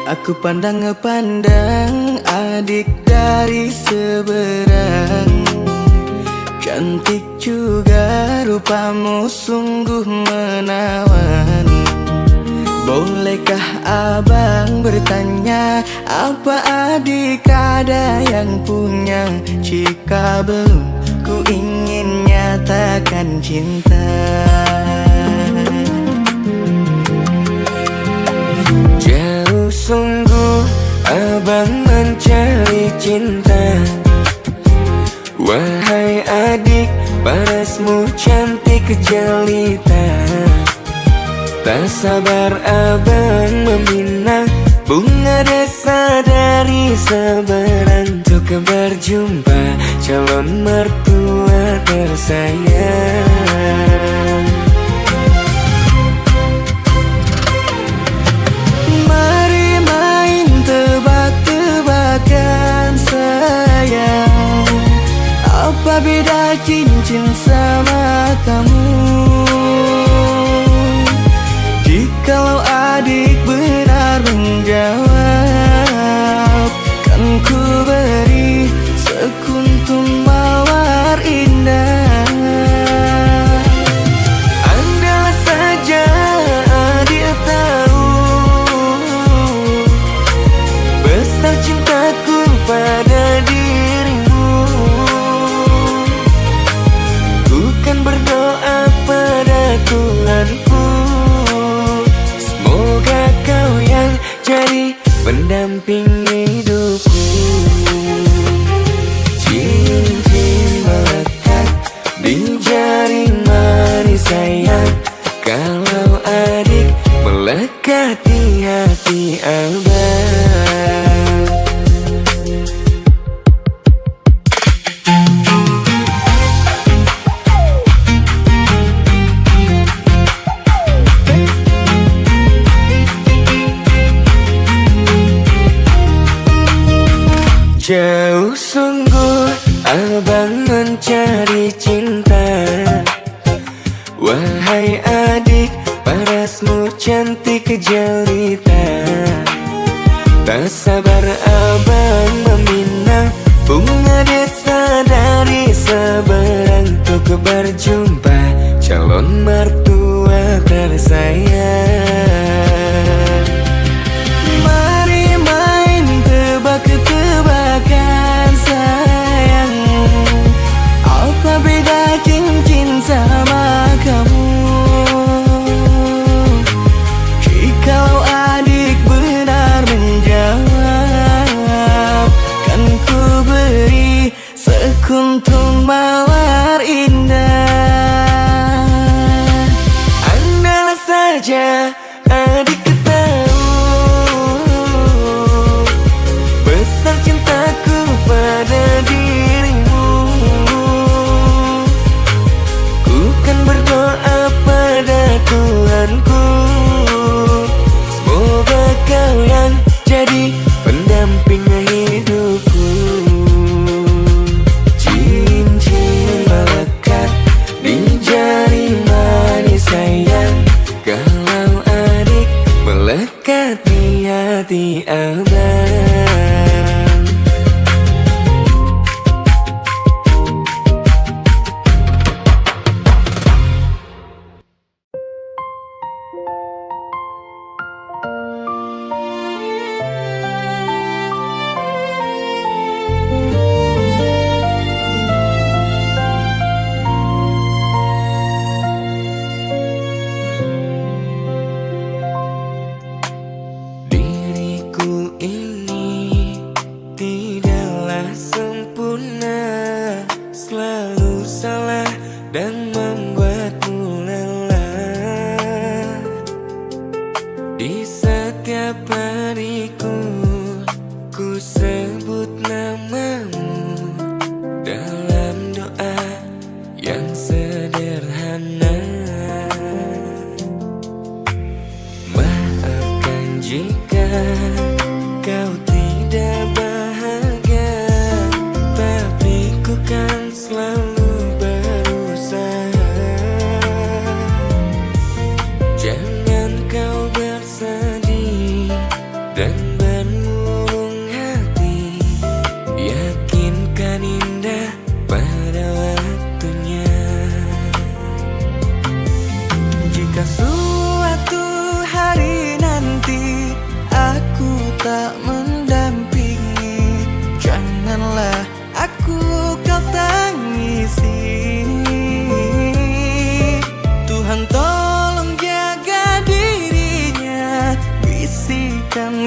Aku pandang-pandang adik dari seberang. Cantik juga rupamu, sungguh menawan. Bolehkah abang bertanya, apa adik ada yang punya? Jika belum, ku ingin nyatakan cinta. Jauh sungguh abang mencari cinta. Wahai adik, parasmu cantik jelita. Tak sabar abang meminang bunga desa dari seberang, untuk berjumpa calon mertua tersayang. Mari main tebak-tebakan sayang, apa beda cincin sama kamu? Jikalau adik benar menjawab, kan ku beri sekuntum mawar indah. Andailah saja dia tahu besar cintaku pada dirimu, ku kan berdoa pada Tuhanku, jadi pendamping hidupku. Cincin melekat di jari manis sayang, kalau adik melekat di hati abang. Jauh sungguh abang mencari cinta. Wahai adik, parasmu cantik jelita. Tak sabar abang meminang bunga desa dari seberang, untuk berjumpa calon mertua tersayang. Mari main tebak-tebakan sayang, apa beda cincin sama kamu? Jikalau adik benar menjawab, kan ku beri sekuntum mawar indah. Andailah saja adik besar cintaku pada dirimu, ku kan berdoa pada Tuhanku, semoga kau yang jadi pendamping hidupku. Cincin melekat di jari manis sayang, kalau adik melekat di hati abang. Diriku ini tidaklah sempurna, selalu salah dan membuatmu lelah. Di setiap hariku ku sebut namamu dalam doa yang sederhana. Maafkan jika kau tidak bahagia, tapi ku kan selalu berusaha. Jangan kau bersedih dan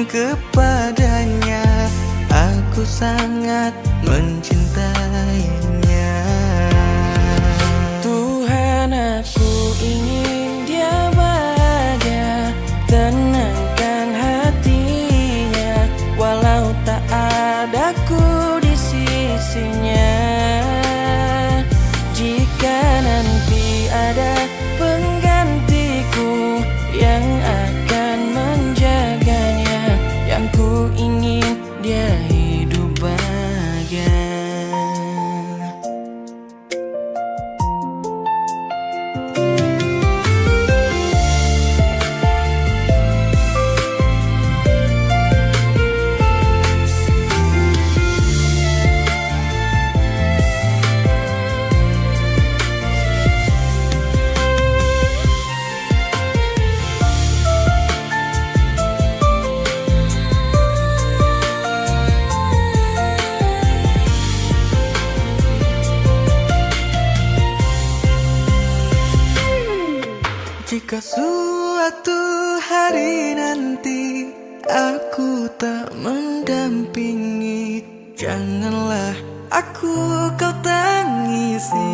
kepadanya. Aku sangat mencintainya. Tuhan, aku ingin dia bahagia, tenangkan hatinya, walau tak ada ku di sisinya. Jika nanti ada penggantiku yang akan menjaganya, yang ku ingin dia hidup bahagia. Jika suatu hari nanti aku tak mendampingi, janganlah aku kau tangisi.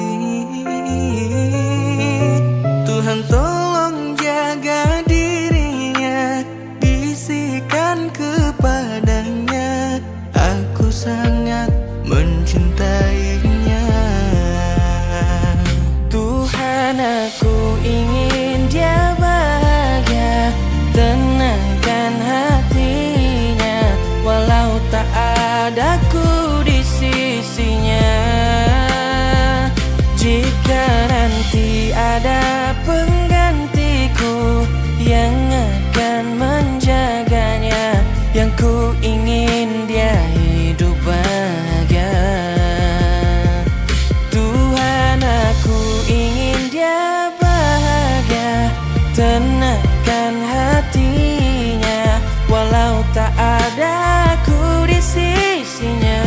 Tuhan tolong jaga dirinya, bisikan kepadanya, aku sangat mencintainya. Tuhan, aku ingin dia bahagia, tenangkan hatinya, walau tak ada ku di sisinya. Jika nanti ada penggantiku yang akan menjaganya, yang ku ingin dia hidup bahagia. Tuhan, aku ingin dia bahagia, tenangkan hatinya, walau tak ada ku di sisinya.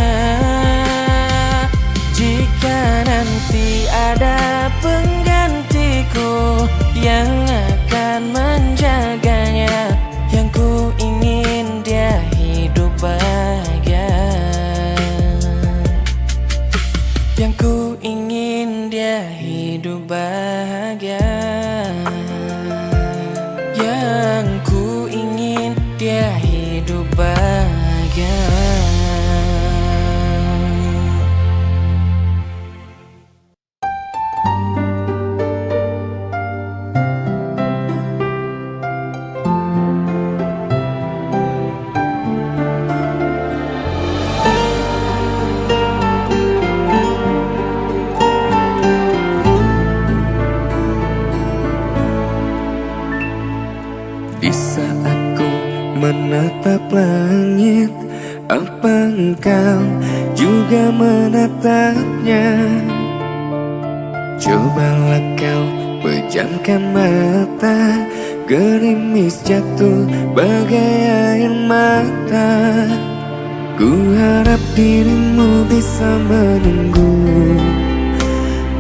Jika nanti ada penggantiku yang akan menjaganya, yang ku ingin dia hidup bahagia, yang ku ingin dia hidup bahagia, yang ku ingin dia hidup bahagia. Di saat ku menatap langit, apa engkau juga menatapnya? Cobalah kau pejamkan mata, gerimis jatuh bagai air mata. Ku harap dirimu bisa menunggu,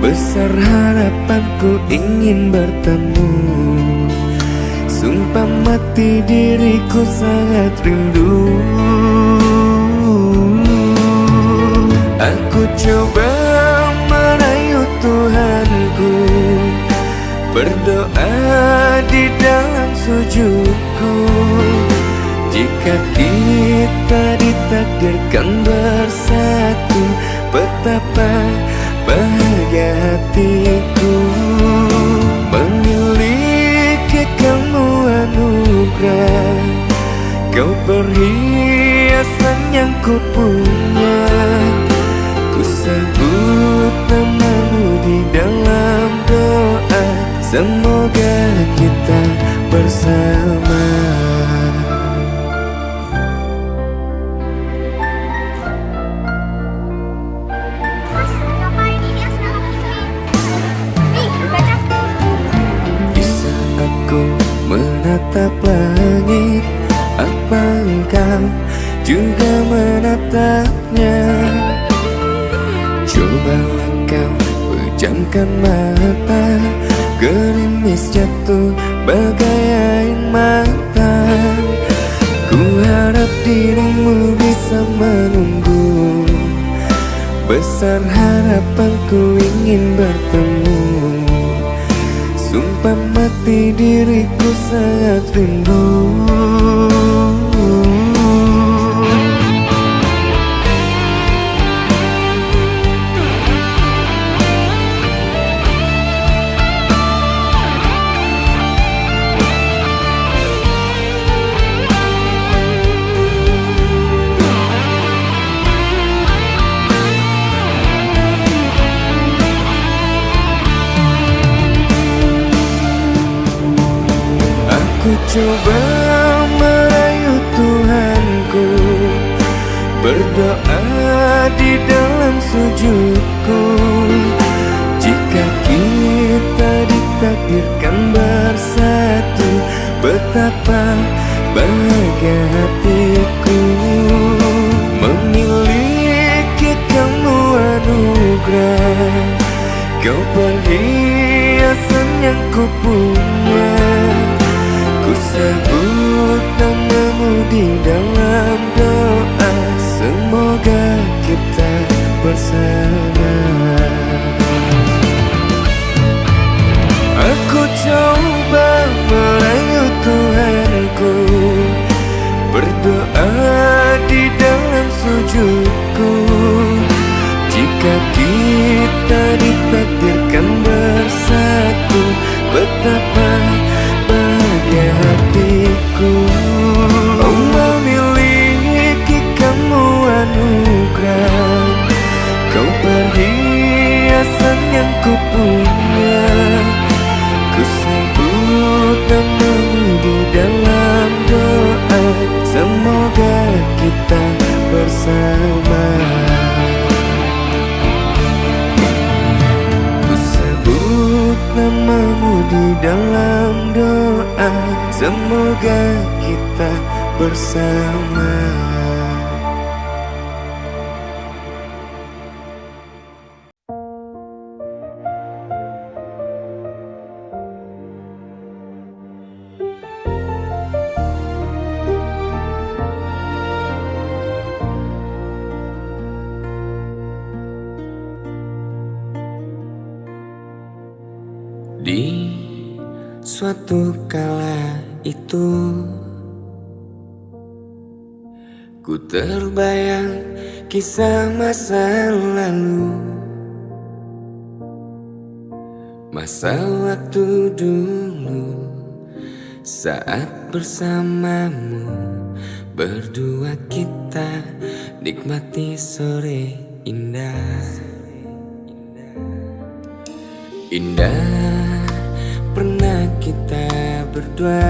besar harapanku ingin bertemu. Sumpah mati diriku sangat rindu. Aku coba merayu Tuhanku, berdoa di dalam sujudku. Jika kita ditakdirkan bersatu, betapa bahagia hatiku. Memiliki kamu anugerah, kau perhiasan yang ku punya. Ku sebut namamu di dalam doa, semoga kita bersama. Menatap langit, apa engkau juga menatapnya? Cobalah kau pejamkan mata, gerimis jatuh bagai air mata. Ku besar harapanku ingin bertemu. Sumpah mati diriku sangat rindu. Ku coba merayu Tuhanku, berdoa di dalam sujudku. Jika kita ditakdirkan bersatu, betapa bahagia hatiku. Memiliki kamu anugerah, kau perhiasan yang ku punya. Ku sebut namamu di dalam doa, semoga kita bersama. Aku coba merayu Tuhanku, berdoa di dalam sujudku. Jika kita ditakdirkan bersatu, betapa bahagia hatiku. Oh, memiliki kamu anugerah, kau perhiasan yang ku punya. Ku sebut namamu di dalam doa, semoga kita bersama. Ku sebut namamu di dalam doa, semoga kita bersama. Di suatu kala itu, ku terbayang kisah masa lalu, masa waktu dulu saat bersamamu. Berdua kita nikmati sore indah. Indah pernah kita berdua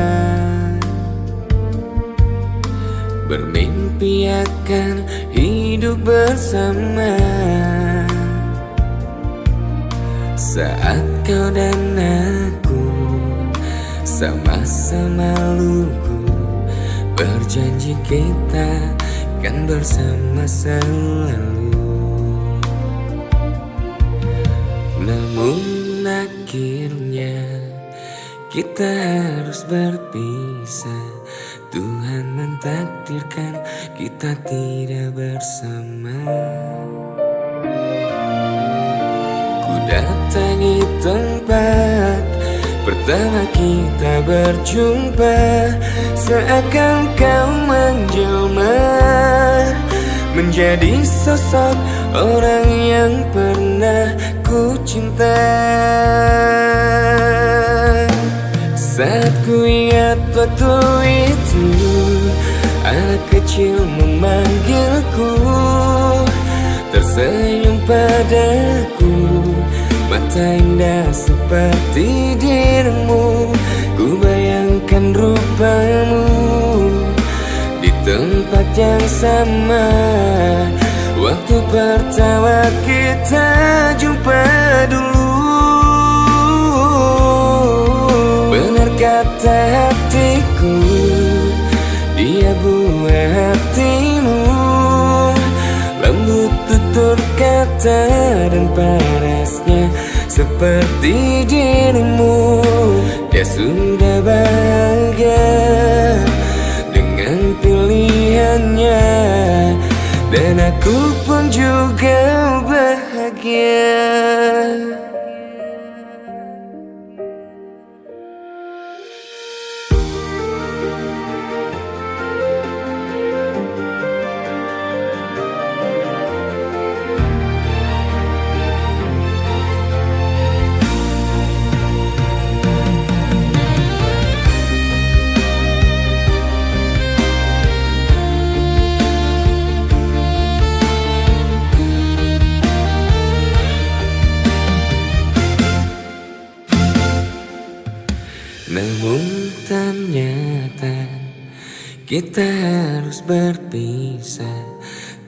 bermimpi akan hidup bersama. Saat kau dan aku sama-sama lugu, berjanji kita kan bersama selalu. Namun akhirnya kita harus berpisah. Tuhan mentakdirkan kita tidak bersama. Ku datangi tempat pertama kita berjumpa, seakan kau menjelma menjadi sosok orang yang pernah ku cinta. Saat ku ingat waktu itu, anak kecil memanggilku, tersenyum padaku, mata indah seperti dirimu. Ku bayangkan rupamu di tempat yang sama, waktu pertama kita jumpa dulu. Benar kata hatiku, dia buah hatimu. Lembut tutur kata dan parasnya seperti dirimu. Dia sudah bahagia dengan pilihannya, dan aku pun juga bahagia. bahagia. Namun ternyata kita harus berpisah.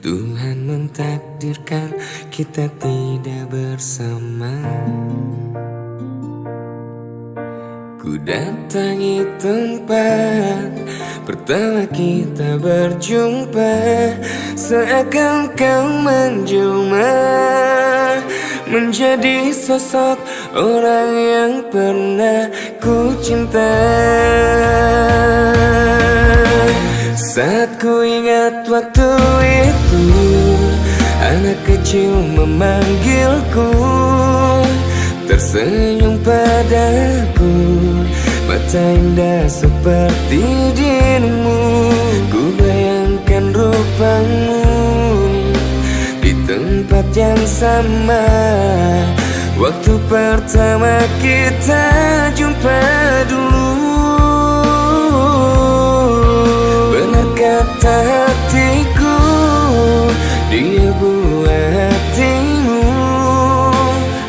Tuhan mentakdirkan kita tidak bersama. Ku datangi tempat pertama kita berjumpa, seakan kau menjelma menjadi sosok orang yang pernah ku cinta. Saat ku ingat waktu itu, anak kecil memanggilku, tersenyum padaku, mata indah seperti dirimu. Ku bayangkan rupamu di tempat yang sama waktu pertama kita jumpa dulu. Benar kata hatiku, dia buah hatimu.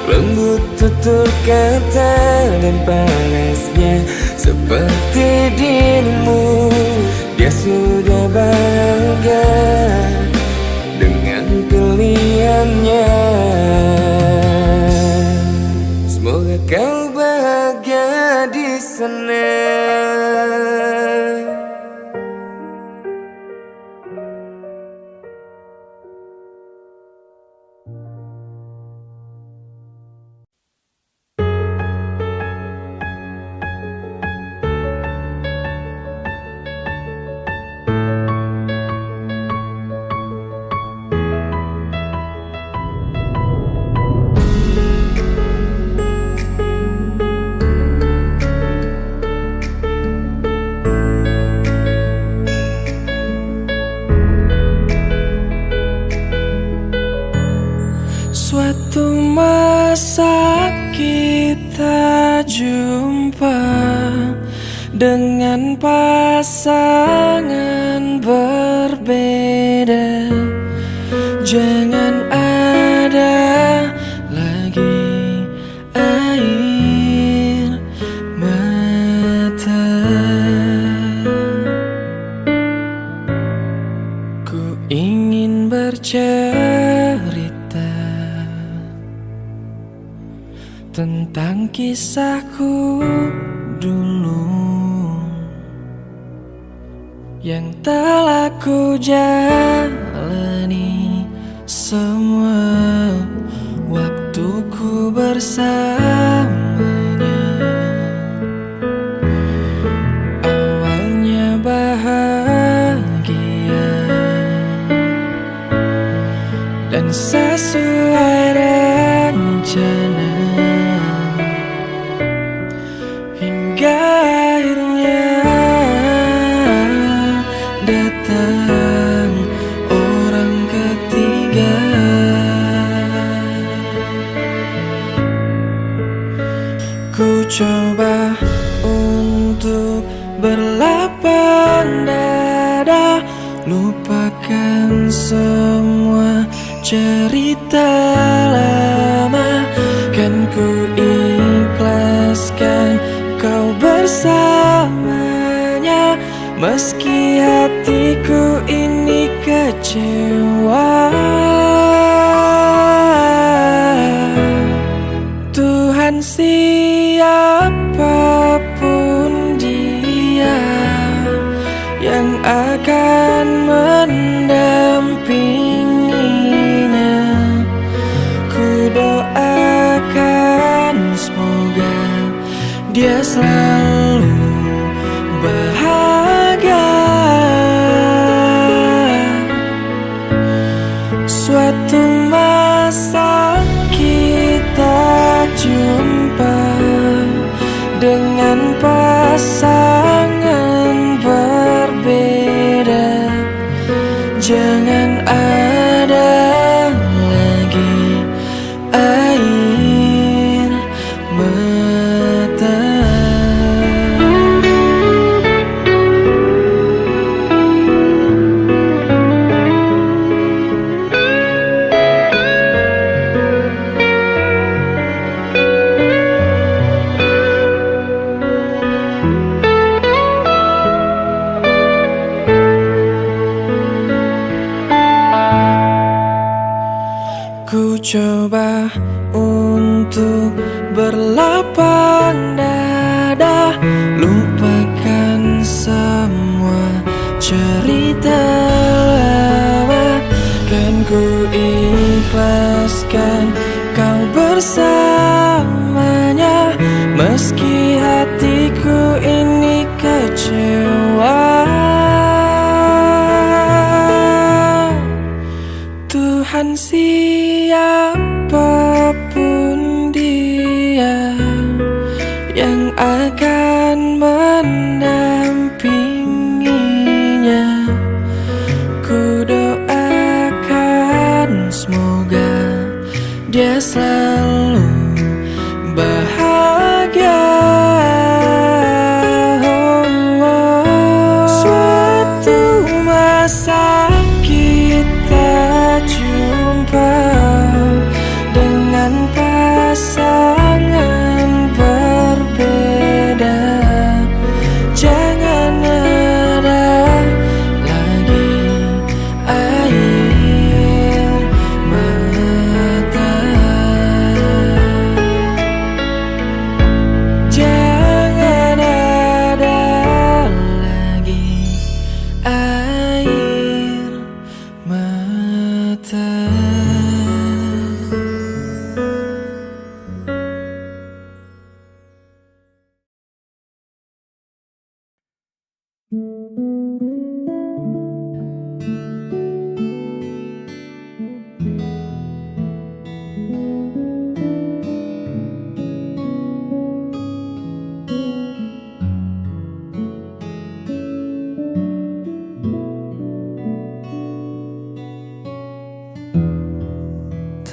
Lembut tutur kata dan panasnya seperti dirimu. Dia sudah bahagia dengan pilihannya. Semoga kau bahagia di sana. Suatu masa kita jumpa dengan pasangan berbeda. Jangan ada lagi air mata. Ku ingin bercerita tentang kisahku dulu yang telah ku jalani semua waktuku bersamanya. Awalnya bahagia dan sesuai rencana, hingga akhirnya datang orang ketiga. Ku coba untuk berlapang dada, lupakan semua cerita lama. Kan ku ikhlaskan kau bersamanya, meski hatiku ini kecewa. Tuhan, siapapun dia yang akan mendampinginya, ku doakan semoga dia selalu bahagia. Suatu masa Jangan ada lagi air mata. Ku coba untuk berlapang dada, lupakan semua cerita lama. Kan ku ikhlaskan kau bersamanya, meski hatiku ini kecewa. Tuhan, siapapun dia yang akan mendampinginya, ku doakan semoga dia selalu bahagia. Suatu masa kita jumpa dengan pasangan berbeda. Jangan ada lagi air mata. Jangan ada lagi air mata.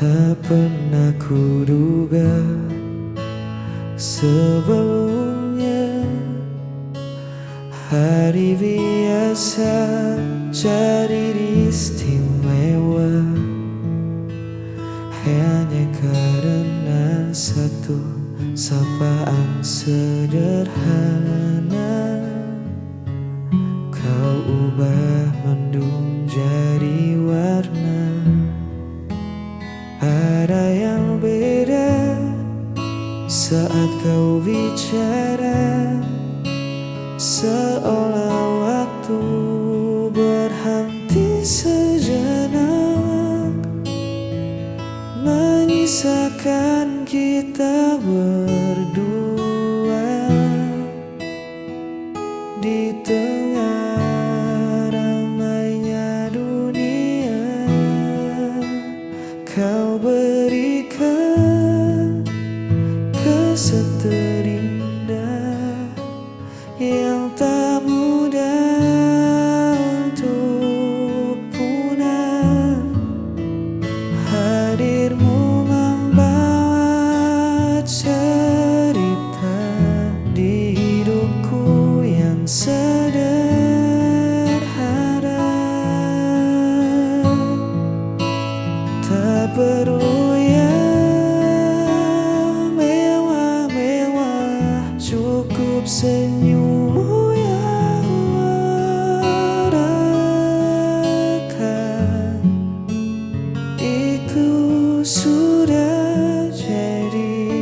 Tak pernah kuduga sebelumnya hari biasa jadi istimewa, hanya karena satu sapaan sederhana. Kau ubah mendung jadi warna. Ada yang beda saat kau bicara, seolah waktu berhenti sejenak, menyisakan kita berdua di tengah ramainya dunia. Kau berikan kesan terindah yang tak mudah untuk punah. Hadirmu membawa cerita di hidupku yang sederhana. Tak perlu yang mewah-mewah, cukup senyummu yang merekah. Itu sudah jadi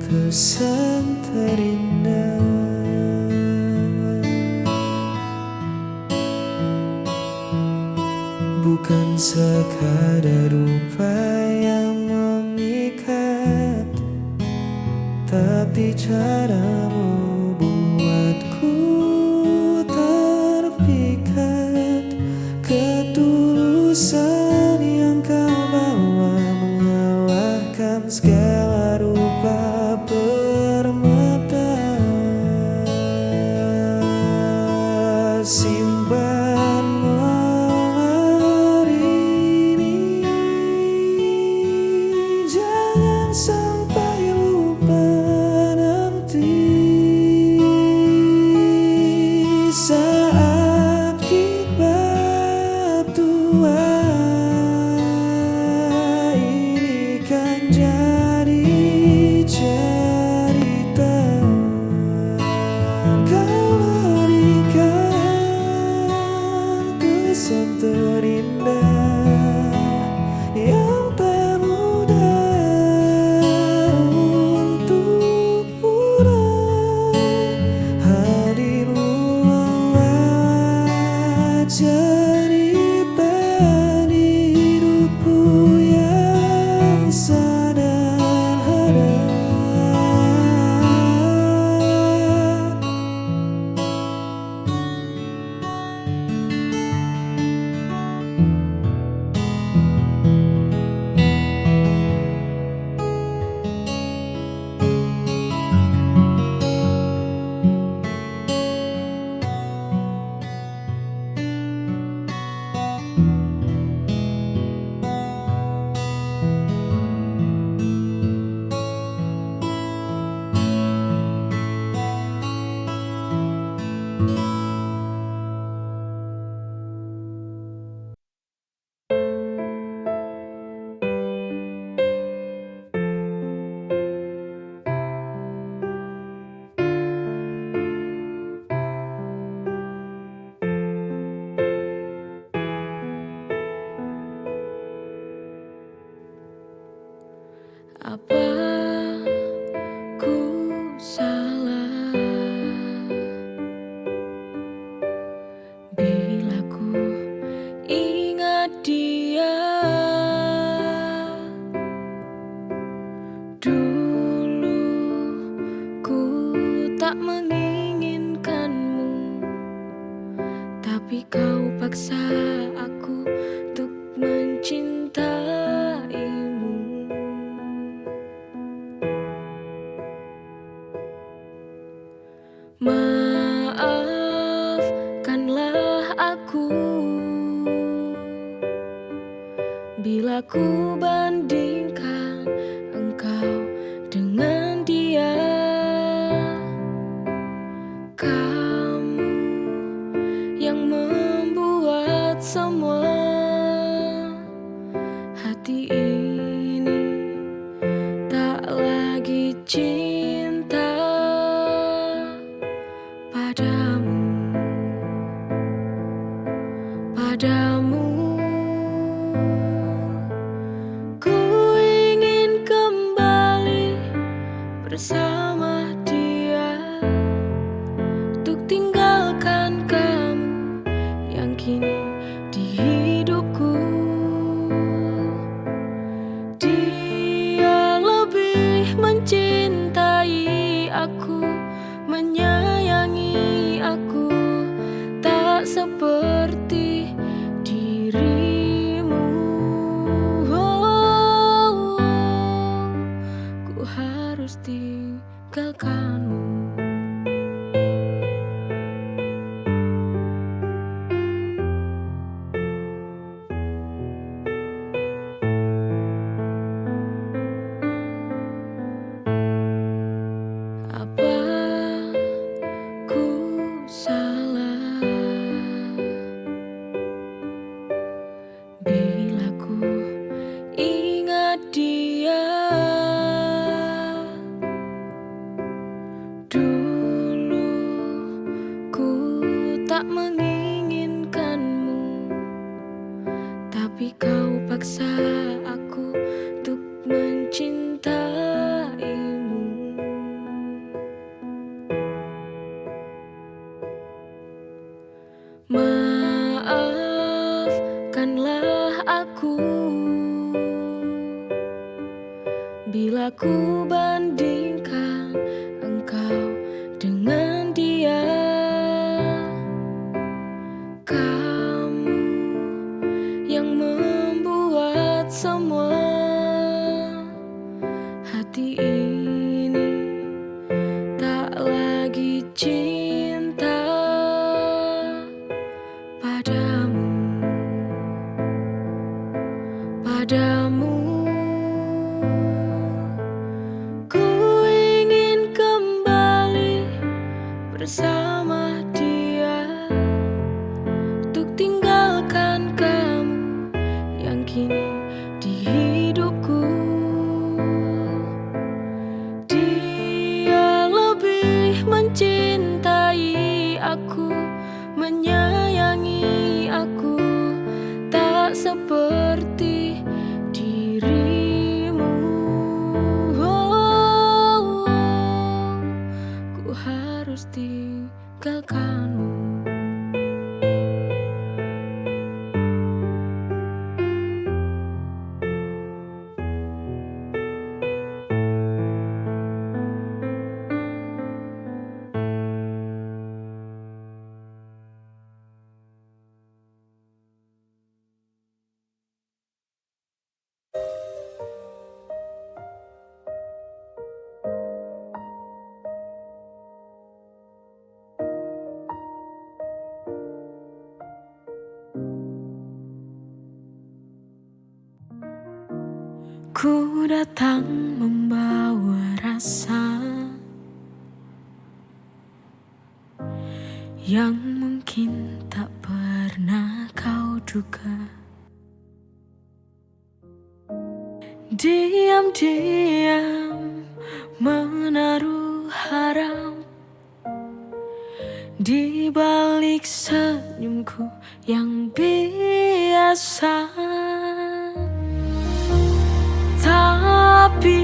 kesan terindah. Bukan sekadar rupa yang memikat, tapi caramu buatku terpikat. Ketulusan yang kau bawa mengalahkan segala rupa permata. Simpan Apa ku salah bila ku ingat dia? Dulu ku tak menginginkanmu, tapi kau paksa aku untuk mencintaimu. Maafkanlah aku bila ku bandingkan engkau dengan dia. Kamu yang membuat semua hati ini tak lagi cinta padamu, padamu. Ku ingin kembali bersama dia, untuk tinggalkan kamu yang kini di hidupku. Dia lebih mencintai aku, menyayangi aku, tak seperti dirimu. Oh, ku harus tinggalkanmu. Apa ku salah bila ku ingat dia? Dulu ku tak menginginkanmu, tapi kau paksa aku untuk mencintaimu. Maafkanlah aku bila ku bandingkan engkau dengan dia. Kamu yang membuat semua hati ini tak lagi cinta padamu, padamu. Ku ingin kembali bersama dia, untuk tinggalkan kamu yang kini di hidupku. Dia lebih mencintai aku, menyayangi aku, tak seperti dirimu. Oh, ku harus tinggalkanmu. Ku datang membawa rasa yang mungkin tak pernah kau duga. Diam-diam menaruh harap di balik senyumku yang biasa. Tapi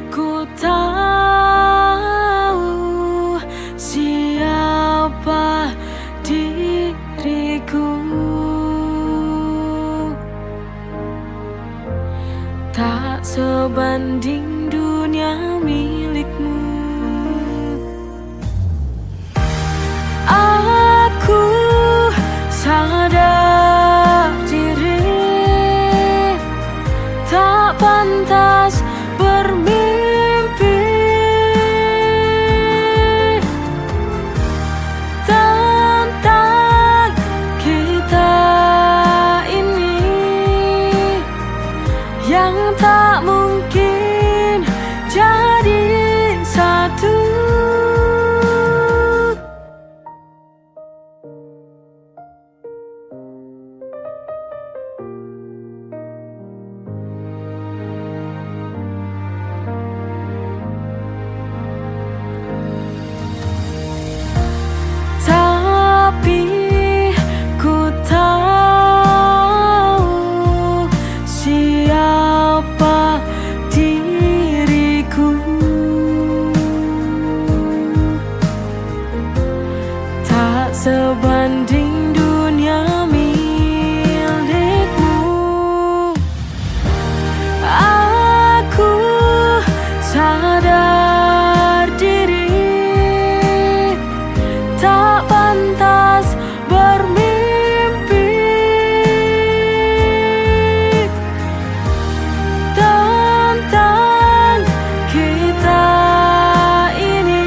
ku tahu siapa diriku. Tak sebanding dunia milikmu. Aku sadar diri tak pantas bermimpi tentang kita ini yang tak mungkin jadi satu. Tapi ku tahu siapa diriku. Tak sebanding dunia milikmu. Aku sadar diri tak pantas bermimpi tentang kita ini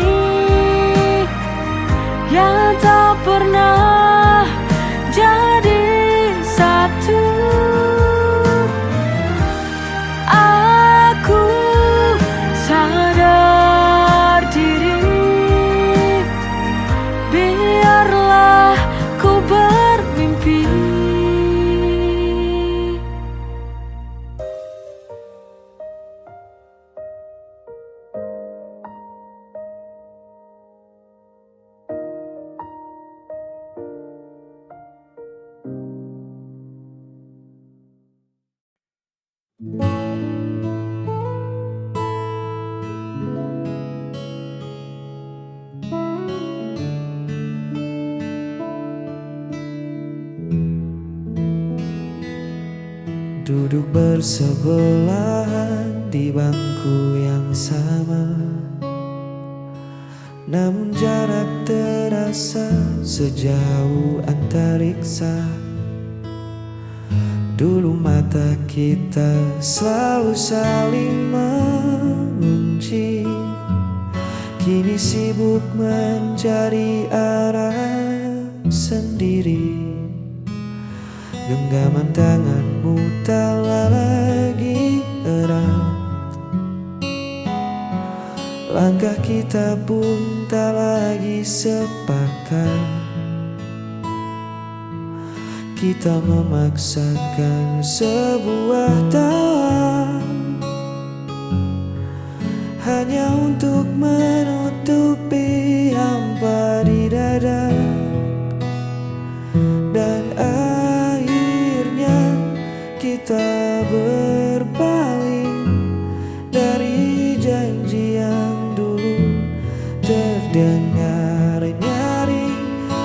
yang tak pernah jadi satu. Aku sadar diri, biarlah ku bermimpi. Duduk bersebelahan di bangku yang sama, namun jarak terasa sejauh antariksa. Dulu mata kita selalu saling mengunci, kini sibuk mencari arah sendiri. Genggaman tanganmu tak lagi erat, langkah kita pun tak lagi sepakat. Kita memaksakan sebuah tawa hanya untuk menutupi hampa di dada. Dan akhirnya kita berpaling dari janji yang dulu terdengar nyaring.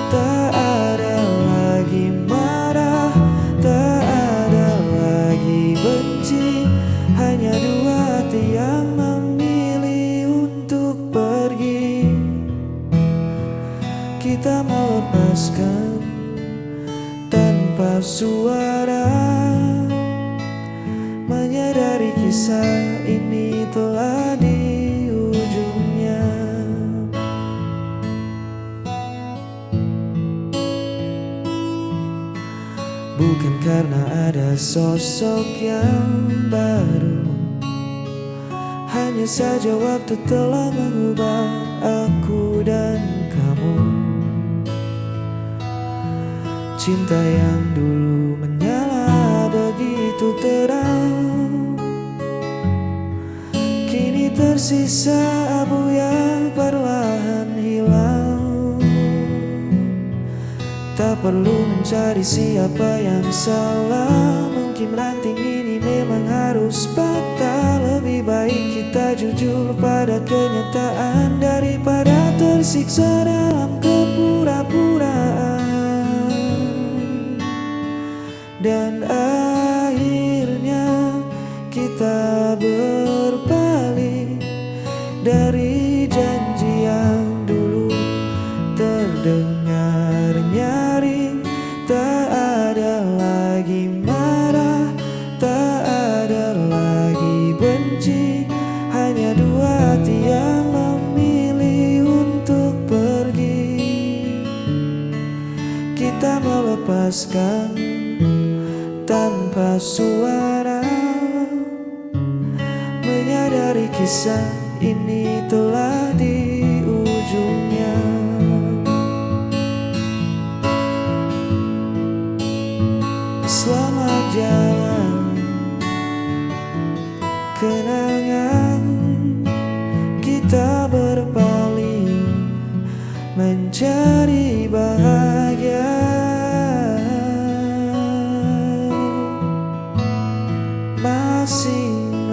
Tak ada lagi marah, tak ada lagi benci, hanya dua hati yang memilih untuk pergi. Kita melepaskan tanpa suara, menyadari kisah ini telah di ujungnya. Bukan karena ada sosok yang baru, hanya saja waktu telah mengubah aku dan kamu. Cinta yang dulu menyala begitu terang, kini tersisa abu yang perlahan hilang. Tak perlu mencari siapa yang salah, mungkin ranting ini memang harus patah. Lebih baik kita jujur pada kenyataan daripada tersiksa dalam kepura-puraan. Dan akhirnya kita berpaling dari janji yang dulu terdengar nyaring. Tak ada lagi marah, tak ada lagi benci, hanya dua hati yang memilih untuk pergi. Kita melepaskan tanpa suara, menyadari kisah ini telah di ujungnya. Selamat jalan kenangan, kita berpaling mencari bahagia. Masing-masing